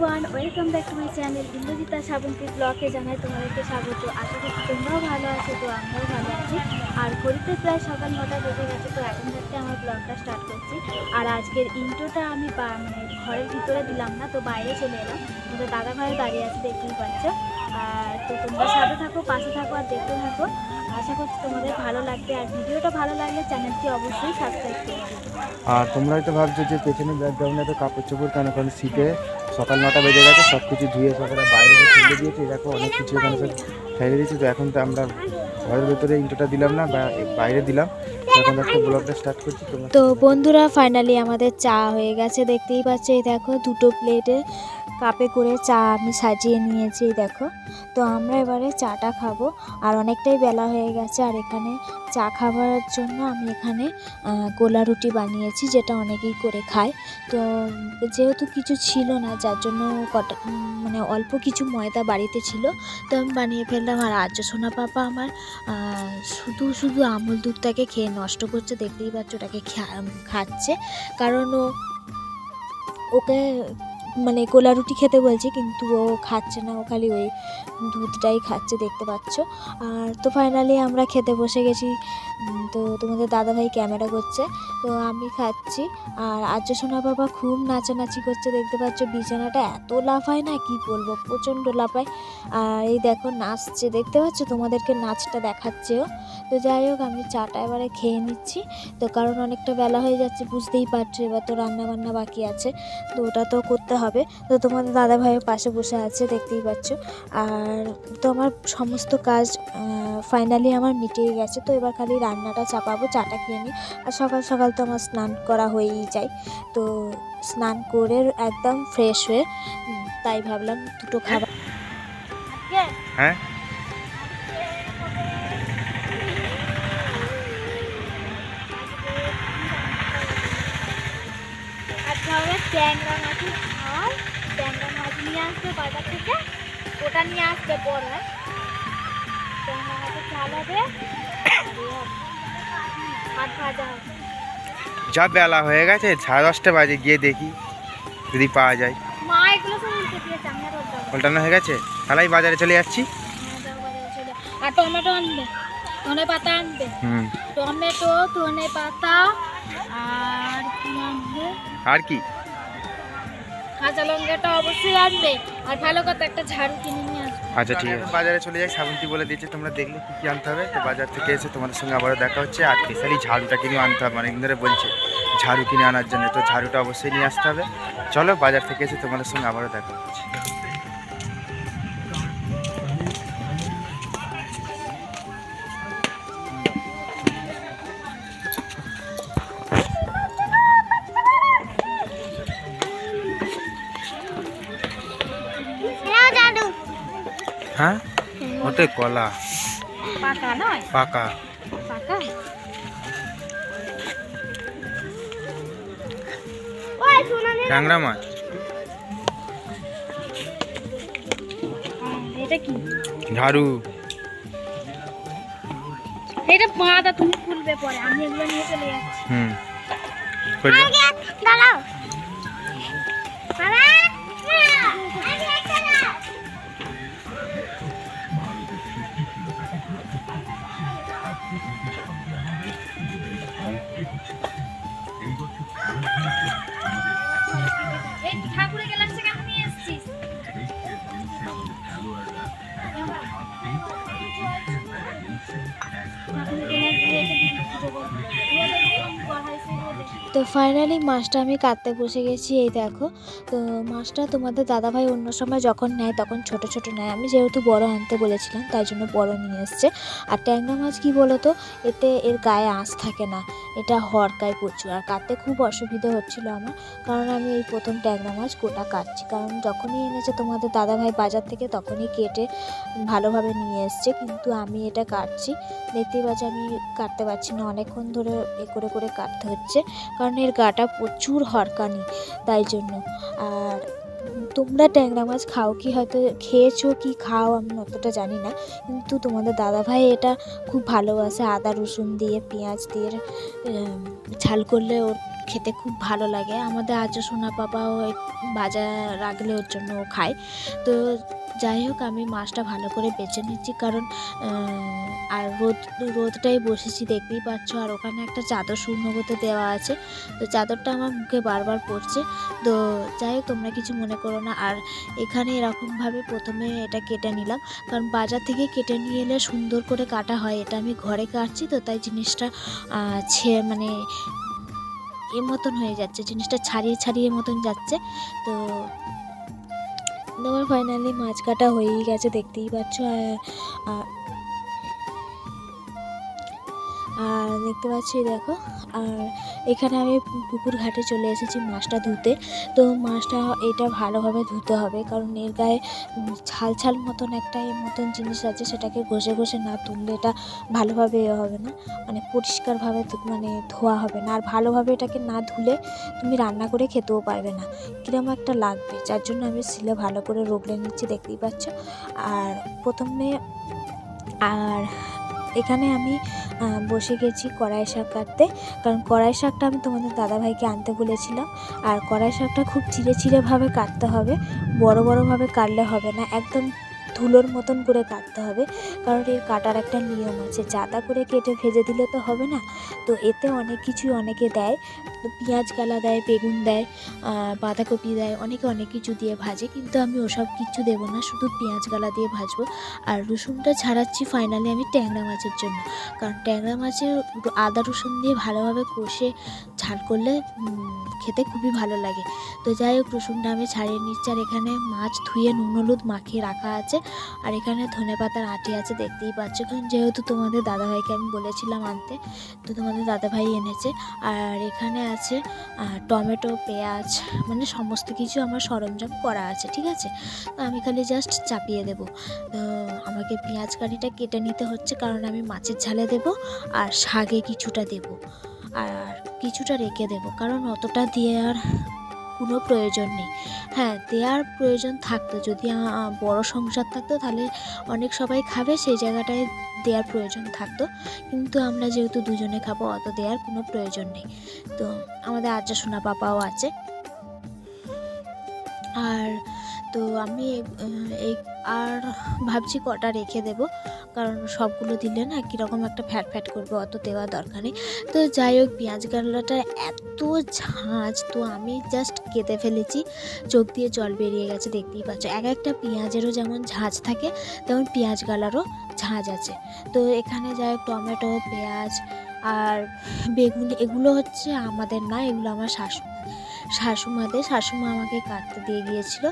Everyone, welcome back to my channel Indrajita শ্রাবন্তীর ব্লগে জানাই তোমাদেরকে স্বাগত। আশা করছি তোমরাও ভালো আছো, তো আমরাও ভালো আছি। আর ঘড়িতে প্রায় সকাল 9টা বেজে গেছে, তো এখন থেকে আমার ব্লগটা স্টার্ট করছি। আর আজকের ইন্ট্রোটা আমি ঘরের ভিতরে দিলাম না, তো বাইরে চলে এলাম। আমাদের দাদা ভাই দাঁড়িয়ে আছে, দেখতেই পাচ্ছ। আর তো তোমরা সাথে থাকো, পাশে থাকো আর দেখতে থাকো। আশা করছি তোমাদের ভালো লাগবে, আর ভিডিওটা ভালো লাগলে চ্যানেলটি অবশ্যই সাবস্ক্রাইব করে দিও। আর তোমরা হয়তো ভাবছো যে পেছনে ব্যাকগ্রাউন্ডে তো কাপড় চোপড় কেন, কারণ শীতে সকাল 9টা বেজে গেছে, সব কিছু ধুয়ে সকালে বাইরে ফেলে দিয়েছি। দেখো অনেক কিছু এখানে সব ফেলে দিয়েছি। তো এখন তো আমরা ঘরের ভেতরে ইন্ট্রোটা দিলাম না, বাইরে দিলাম। এখন একটা ব্লগটা স্টার্ট করছি। তো বন্ধুরা, ফাইনালি আমাদের চা হয়ে গেছে, দেখতেই পাচ্ছ। এই দেখো, দুটো প্লেটে কাপে করে চা আমি সাজিয়ে নিয়েছি, দেখো। তো আমরা এবারে চাটা খাবো, আর অনেকটাই বেলা হয়ে গেছে। আর এখানে চা খাবার জন্য আমি এখানে গোলা রুটি বানিয়েছি, যেটা অনেকেই করে খায়। তো যেহেতু কিছু ছিল না, যার জন্য অল্প কিছু ময়দা বাড়িতে ছিল, তো আমি বানিয়ে ফেললাম। আর আর্য সোনা পাপা আমার শুধু শুধু আমুল দুধটাকে খেয়ে নষ্ট করছে, দেখতেই পাচ্ছ। ওটাকে খাচ্ছে, কারণ ওকে গোলা রুটি খেতে বলছি, কিন্তু ও খাচ্ছে না, ও খালি ওই দুধটাই খাচ্ছে, দেখতে পাচ্ছ। আর তো ফাইনালি আমরা খেতে বসে গেছি। তো তোমাদের দাদাভাই ক্যামেরা করছে, তো আমি খাচ্ছি। আর আর্য সোনা বাবা খুব নাচানাচি করছে, দেখতে পাচ্ছ। বিছানাটা এত লাফায় না, কি বলবো, প্রচণ্ড লাফায়। আর এই দেখো নাচছে, দেখতে পাচ্ছ, তোমাদেরকে নাচটা দেখাচ্ছেও। তো যাই হোক, আমি চাটা এবারে খেয়ে নিচ্ছি। তো কারণ অনেকটা বেলা হয়ে যাচ্ছে, বুঝতেই পারছো। এবার তো রান্না বান্না বাকি আছে, তো ওটা তো করতে হবে। তো তোমাদের দাদা ভাইয়ের পাশে বসে আছে, দেখতেই পাচ্ছ। আর তো আমার সমস্ত কাজ ফাইনালি আমার মিটিয়ে গেছে। তো এবার খালি রান্নাটা চাপাবো, চাটা খেয়ে নিই। আর সকাল সকাল তো আমার স্নান করা হয়েই যায়, তো স্নান করে একদম ফ্রেশ হয়ে তাই ভাবলাম দুটো খাবার। হ্যাঁ, ট্যাংরা মাছের ঝাল, ট্যাংরা মাছ নিয়ে আসবে বাজার থেকে, ওটা নিয়ে আসবে পরে। ট্যাংরা মাছের ঝাল হবে, ভাত ভাজা হবে। যা বেলা হয়ে গেছে, 10:30 বাজে, গিয়ে দেখি যদি পাওয়া যায়। মা এগুলো সব উল্টে দিয়েছে, আমি আর উল্টানো হয়ে গেছে, তাহলে বাজারে চলে যাচ্ছি। আর টমেটো আনবে, ধনে পাতা আনবে। টমেটো, ধনে পাতা, আর কি আনবে, আর কি, কাঁচা লঙ্কাটা অবশ্যই আনবে। আর ভালো কথা একটা ঝাড়ু কিনে নিয়ে আসবে। আচ্ছা ঠিক আছে, বাজারে চলে যাই। শ্রাবন্তী বলে দিয়েছে, তোমরা দেখলে কি কি আনতে হবে। তো বাজার থেকে এসে তোমাদের সঙ্গে আবারও দেখা হচ্ছে। আর স্পেশালি ঝাড়ুটা কিনে আনতে হবে, অনেকদিন ধরে বলছে ঝাড়ু কিনে আনার জন্য, তো ঝাড়ুটা অবশ্যই নিয়ে আসতে হবে। চলো বাজার থেকে এসে তোমাদের সঙ্গে আবারও দেখা হচ্ছে। হ্যাঁ, ওটাই কলা, পাকা নয়, পাকা। পাকা। ট্যাংরা মাছ, এটা কি, ঝাড়ু। এটা বাঁধা, তুমি খুলবে পরে, আমি এগুলো নিয়ে চলে যাচ্ছি। দাঁড়াও। এই ঠাকুরের গ্লাসটা কেন নিয়ে এসেছিস? তো ফাইনালি মাছটা আমি কাটতে বসে গেছি, এই দেখো। তো মাছটা তোমাদের দাদাভাই অন্য সময় যখন নেয় তখন ছোট ছোট নেয়, আমি যেহেতু বড় আনতে বলেছিলাম তাই জন্য বড় নিয়ে এসছে। আর ট্যাংরা মাছ কী বলো তো, এতে এর গায়ে আঁশ থাকে না, এটা হড়কায় প্রচুর। আর কাটতে খুব অসুবিধে হচ্ছিল আমার, কারণ আমি এই প্রথম ট্যাংরা মাছ গোটা কাটছি। কারণ যখনই এনেছে তোমাদের দাদাভাই বাজার থেকে, তখনই কেটে ভালোভাবে নিয়ে এসছে, কিন্তু আমি এটা কাটছি। দেখতেই পাচ্ছি আমি কাটতে পারছি না, অনেকক্ষণ ধরে করে করে কাটতে হচ্ছে, কারণ এর গাটা প্রচুর হরকানি, তাই জন্য। আর তোমরা ট্যাংরা মাছ খাও কি, হয়তো খেয়েছো কি খাও আমি অতটা জানি না, কিন্তু তোমাদের দাদাভাই এটা খুব ভালোবাসে। আদা রসুন দিয়ে পেঁয়াজ দিয়ে ঝাল করলে ওর খেতে খুব ভালো লাগে। আমাদের আজ সোনা পাপাও ভাজা রাখলে ওর জন্য ও খায়। তো যাই হোক, আমি মাছটা ভালো করে বেছে নিচ্ছি, কারণ আর রোদটাই বসেছি দেখতেই পাচ্ছ। আর ওখানে একটা চাদর শুকনো করতে দেওয়া আছে, তো চাদরটা আমার মুখে বারবার পড়ছে। তো যাই হোক, তোমরা কিছু মনে করো না। আর এখানে এরকমভাবে প্রথমে এটা কেটে নিলাম, কারণ বাজার থেকে কেটে নিয়ে এলে সুন্দর করে কাটা হয়। এটা আমি ঘরে কাটছি, তো তাই জিনিসটা মানে মতন হয়ে যাচ্ছে, জিনিসটা ছাড়িয়ে মতন যাচ্ছে। তো আমার ফাইনালি মাছ কাটা হয়েই গেছে দেখতেই পাচ্ছ। আর দেখতে পাচ্ছি দেখো, আর এখানে আমি পুকুর ঘাটে চলে এসেছি মাছটা ধুতে। তো মাছটা এটা ভালোভাবে ধুতে হবে, কারণ এর গায়ে ছাল মতন একটা মতন জিনিস আছে, সেটাকে ঘষে না তুললে এটা ভালোভাবে হবে না, মানে পরিষ্কারভাবে মানে ধোয়া হবে না। আর ভালোভাবে এটাকে না ধুলে তুমি রান্না করে খেতেও পারবে না, কিরকম একটা লাগবে। যার জন্য আমি শিলে ভালো করে রগড়ে নিচ্ছি দেখতেই পাচ্ছ। আর প্রথমে এখানে আমি বসে গেছি কড়াই শাক কাটতে, কারণ কড়াই শাকটা আমি তোমাদের দাদাভাইকে আনতে বলেছিলাম। আর কড়াই শাকটা খুব চিড়েভাবে কাটতে হবে, বড়ভাবে কাটলে হবে না, একদম ধুলোর মতন করে কাটতে হবে, কারণ এর কাটার একটা নিয়ম আছে। জাদা করে কেটে ভেজে দিলে তো হবে না। তো এতে অনেক কিছুই অনেকে দেয়, পেঁয়াজ গালা দেয়, বেগুন দেয়, বাঁধাকপি দেয়, অনেকে অনেক কিছু দিয়ে ভাজে, কিন্তু আমি ওসব কিছু দেবো না, শুধু পেঁয়াজ গালা দিয়ে ভাজবো। আর রসুনটা ছাড়াচ্ছি ফাইনালি আমি ট্যাংরা মাছের জন্য, কারণ ট্যাংরা মাছের আদা রসুন দিয়ে ভালোভাবে কষে ঝাল করলে খেতে খুবই ভালো লাগে। তো যাই হোক, রসুনটা আমি ছাড়িয়ে নিচ্ছি। আর এখানে মাছ ধুয়ে নুন হলুদ মাখিয়ে রাখা আছে, আর এখানে ধনেপাতার আঁটি আছে দেখতেই পাচ্ছ, কারণ যেহেতু তোমাদের দাদাভাইকে আমি বলেছিলাম আনতে, তো তোমাদের দাদাভাই এনেছে। আর এখানে আছে টমেটো, পেঁয়াজ, মানে সমস্ত কিছু আমার সরঞ্জাম করা আছে, ঠিক আছে। তো আমি খালি জাস্ট চাপিয়ে দেবো। তো আমাকে পেঁয়াজ কাঠিটা কেটে নিতে হচ্ছে, কারণ আমি মাছের ঝালে দেব, আর শাকে কিছুটা দেব, আর কিছুটা রেখে দেব, কারণ অতটা দিয়ে আর কোনো প্রয়োজন নেই। হ্যাঁ, দেওয়ার প্রয়োজন থাকতো, যদি বড় সংসার থাকতো তাহলে অনেক সবাই খাবে, সেই জায়গাটায় দেওয়ার প্রয়োজন থাকতো, কিন্তু আমরা যেহেতু দুজনে খাবো, অত দেওয়ার কোনো প্রয়োজন নেই। তো আমাদের আজ্জা সোনা পাপাও আছে। আর তো আমি এই আর ভাবছি কটা রেখে দেব, কারণ সবগুলো দিলে না কীরকম একটা ফ্যাট করবে, অত দেওয়া দরকার নেই। তো যাই হোক, পেঁয়াজ গালাটা এত ঝাঁঝ, তো আমি জাস্ট কেটে ফেলেছি, চোখ দিয়ে জল বেরিয়ে গেছে দেখতেই পাচ্ছ। একটা পেঁয়াজেরও যেমন ঝাঁঝ থাকে, তেমন পেঁয়াজ গালারও ঝাঁঝ আছে। তো এখানে যাই হোক, টমেটো, পেঁয়াজ আর বেগুন, এগুলো হচ্ছে আমাদের না, এগুলো আমার শাশুমা আমাকে কাটতে দিয়ে গিয়েছিল।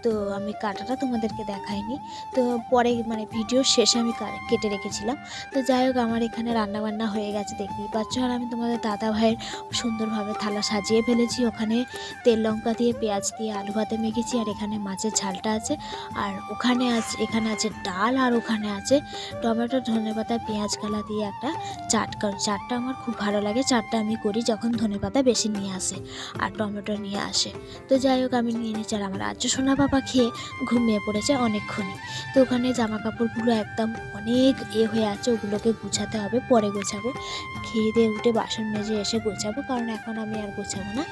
তো আমি কাটাটা তোমাদেরকে দেখাইনি, তো পরে মানে ভিডিওর শেষে আমি কেটে রেখেছিলাম। তো যাই হোক, আমার এখানে রান্নাবান্না হয়ে গেছে দেখতেই পাচ্ছ। আর আমি তোমাদের দাদা ভাইয়ের সুন্দরভাবে থালা সাজিয়ে ফেলেছি, ওখানে তেল লঙ্কা দিয়ে পেঁয়াজ দিয়ে আলু ভাতে মেখেছি। আর এখানে মাছের ঝালটা আছে, আর এখানে আছে ডাল, আর ওখানে আছে টমেটো, ধনেপাতা, পেঁয়াজ গালা দিয়ে একটা চাট। কারণ চাটটা আমার খুব ভালো লাগে, চাটটা আমি করি যখন ধনেপাতা বেশি নিয়ে আসে আর টমেটো নিয়ে আসে। তো যাই হোক, আমি নিয়ে নিচ্ছি। আর আমার আজ্জু সোনা বাবা খেয়ে ঘুমিয়ে পড়েছে অনেকক্ষণই। তো ওখানে জামা কাপড়গুলো একদম অনেক হয়ে আছে, ওগুলোকে গুছাতে হবে, পরে গোছাবো, খেয়ে দিয়ে উঠে বাসন মেজে এসে গোছাবো, কারণ এখন আমি আর গোছাবো না।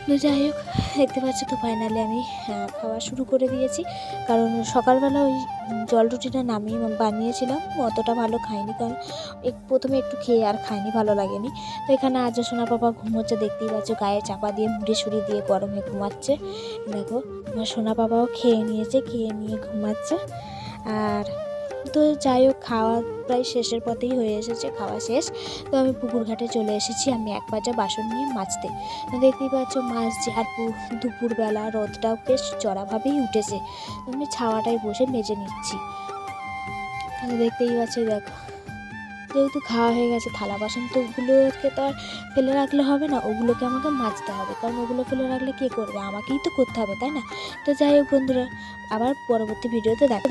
তো যাই হোক, দেখতে পাচ্ছ তো ফাইনালি আমি খাওয়া শুরু করে দিয়েছি, কারণ সকালবেলা ওই জল রুটিটা বানিয়েছিলাম, অতটা ভালো খাইনি, কারণ প্রথমে একটু খেয়ে আর খাইনি, ভালো লাগেনি। তো এখানে আজ সোনা পাপা ঘুমোচ্ছে দেখতেই পাচ্ছ, গায়ে চাপা দিয়ে মুড়ি সুড়ি দিয়ে গরমে ঘুমাচ্ছে। দেখো, আমার সোনা পাপাও খেয়ে নিয়ে ঘুমাচ্ছে। আর তো যাই হোক, খাওয়া প্রায় শেষের পথেই হয়ে এসেছে, খাওয়া শেষ। তো আমি পুকুর ঘাটে চলে এসেছি, আমি এক পাজা বাসন নিয়ে মাজতে। তো দেখতেই পাচ্ছ মাছছি, আর দুপুরবেলা রোদটাও বেশ চড়াভাবেই উঠেছে, আমি ছাওয়াটায় বসে মেজে নিচ্ছি। দেখতেই পাচ্ছ, দেখো, যেহেতু খাওয়া হয়ে গেছে, থালা বাসন তো ওগুলোকে তো আর ফেলে রাখলে হবে না, ওগুলোকে আমাকে মাজতে হবে, কারণ ওগুলো ফেলে রাখলে কে করবে, আমাকেই তো করতে হবে, তাই না। তো যাই হোক বন্ধুরা, আবার পরবর্তী ভিডিওতে দেখা